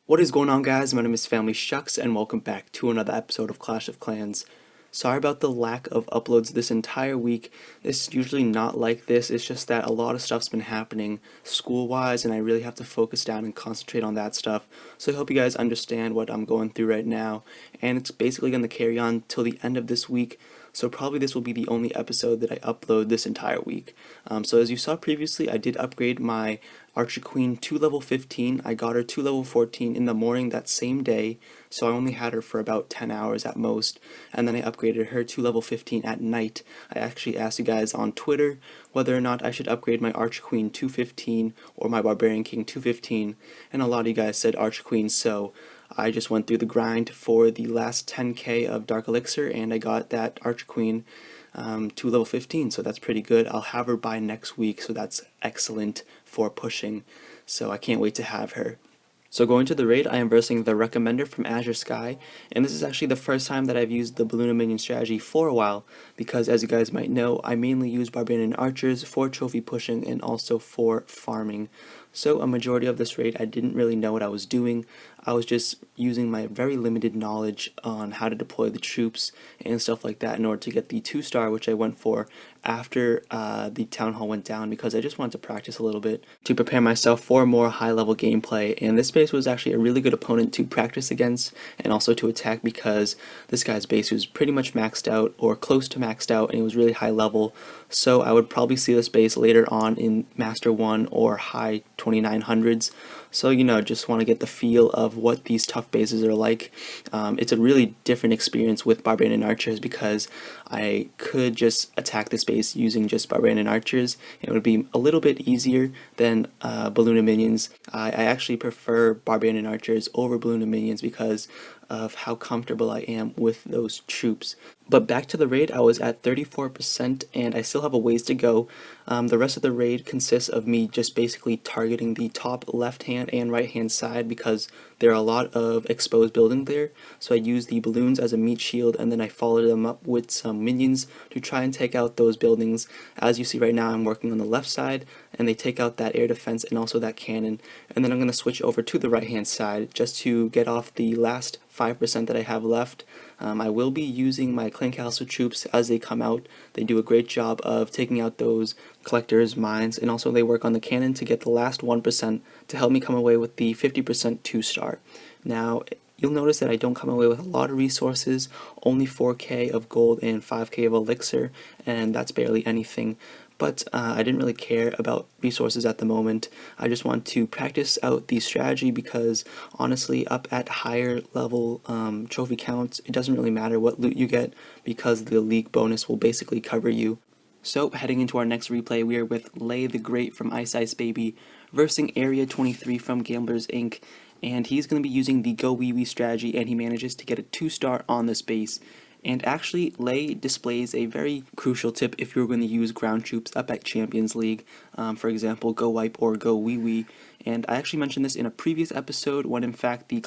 What is going on, guys? My name is Phamily Shucks and welcome back to another episode of Clash of Clans. Sorry about the lack of uploads this entire week. It's usually not like this, it's just that a lot of stuff's been happening school-wise and I really have to focus down and concentrate on that stuff. So I hope you guys understand what I'm going through right now, and it's basically going to carry on till the end of this week. So probably this will be the only episode that I upload this entire week. So as you saw previously, I did upgrade my Archer Queen to level 15. I got her to level 14 in the morning that same day, so I only had her for about 10 hours at most, and then I upgraded her to level 15 at night. I actually asked you guys on Twitter whether or not I should upgrade my Archer Queen to 15 or my Barbarian King to 15, and a lot of you guys said Archer Queen, so I just went through the grind for the last 10k of Dark Elixir and I got that Archer Queen to level 15, so that's pretty good. I'll have her by next week, so that's excellent for pushing, so I can't wait to have her. So going to the raid, I am versing the Recommender from Azure Sky, and this is actually the first time that I've used the Balloon Minion strategy for a while, because as you guys might know, I mainly use Barbarian Archers for trophy pushing and also for farming. So a majority of this raid I didn't really know what I was doing. I was just using my very limited knowledge on how to deploy the troops and stuff like that in order to get the 2-star, which I went for after the town hall went down, because I just wanted to practice a little bit to prepare myself for more high level gameplay. And this base was actually a really good opponent to practice against and also to attack, because this guy's base was pretty much maxed out or close to maxed out and it was really high level. So I would probably see this base later on in Master 1 or high 2900s. So, you know, just want to get the feel of what these tough bases are like. It's a really different experience with Barbarian Archers, because I could just attack this base using just Barbarian Archers. It would be a little bit easier than Balloon Minions. I actually prefer Barbarian Archers over Balloon Minions because of how comfortable I am with those troops. But back to the raid, I was at 34% and I still have a ways to go. The rest of the raid consists of me just basically targeting the top left hand and right hand side, because there are a lot of exposed buildings there. So I use the balloons as a meat shield and then I follow them up with some minions to try and take out those buildings. As you see right now, I'm working on the left side and they take out that air defense and also that cannon. And then I'm going to switch over to the right hand side just to get off the last 5% that I have left. I will be using my Clan Castle troops as they come out. They do a great job of taking out those collectors, mines, and also they work on the cannon to get the last 1% to help me come away with the 50% 2-star. Now, you'll notice that I don't come away with a lot of resources, only 4k of gold and 5k of elixir, and that's barely anything. But I didn't really care about resources at the moment. I just want to practice out the strategy, because honestly, up at higher level trophy counts, it doesn't really matter what loot you get, because the league bonus will basically cover you. So heading into our next replay, we are with Lay the Great from Ice Ice Baby versing Area 23 from Gamblers Inc. And he's going to be using the Go Wee Wee strategy, and he manages to get a 2-star on this base. And actually, Lay displays a very crucial tip if you're going to use ground troops up at Champions League, for example, Go Wipe or Go Wee Wee. And I actually mentioned this in a previous episode, when in fact the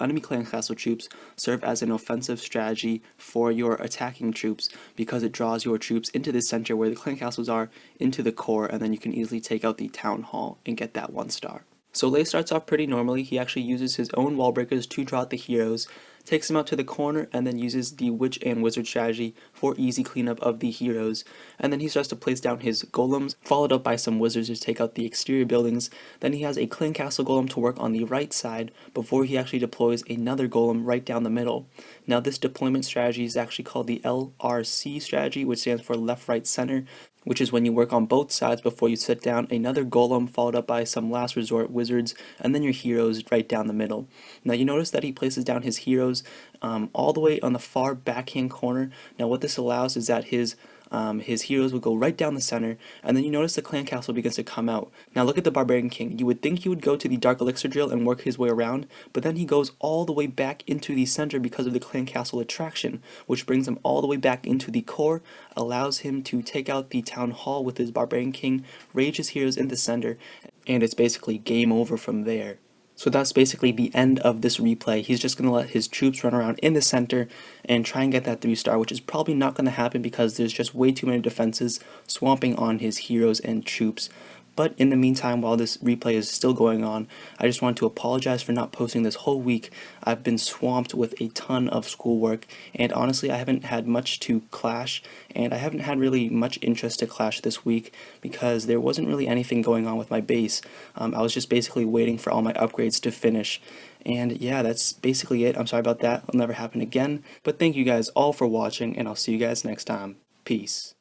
enemy Clan Castle troops serve as an offensive strategy for your attacking troops, because it draws your troops into the center where the Clan Castles are, into the core, and then you can easily take out the Town Hall and get that 1-star. So Lay starts off pretty normally. He actually uses his own wall breakers to draw out the heroes, takes them out to the corner, and then uses the Witch and Wizard strategy for easy cleanup of the heroes. And then he starts to place down his golems, followed up by some wizards to take out the exterior buildings. Then he has a Clan Castle golem to work on the right side before he actually deploys another golem right down the middle. Now this deployment strategy is actually called the LRC strategy, which stands for left, right, center, which is when you work on both sides before you set down another golem, followed up by some last resort wizards, and then your heroes right down the middle. Now you notice that he places down his heroes all the way on the far backhand corner. Now what this allows is that his heroes will go right down the center, and then you notice the Clan Castle begins to come out. Now look at the Barbarian King. You would think he would go to the Dark Elixir drill and work his way around, but then he goes all the way back into the center because of the Clan Castle attraction, which brings him all the way back into the core, allows him to take out the Town Hall with his Barbarian King, rage his heroes in the center, and it's basically game over from there. So that's basically the end of this replay. He's just going to let his troops run around in the center and try and get that 3-star, which is probably not going to happen because there's just way too many defenses swamping on his heroes and troops. But in the meantime, while this replay is still going on, I just want to apologize for not posting this whole week. I've been swamped with a ton of schoolwork, and honestly I haven't had much to Clash, and I haven't had really much interest to Clash this week because there wasn't really anything going on with my base. I was just basically waiting for all my upgrades to finish. And yeah, that's basically it. I'm sorry about that. It'll never happen again. But thank you guys all for watching, and I'll see you guys next time. Peace.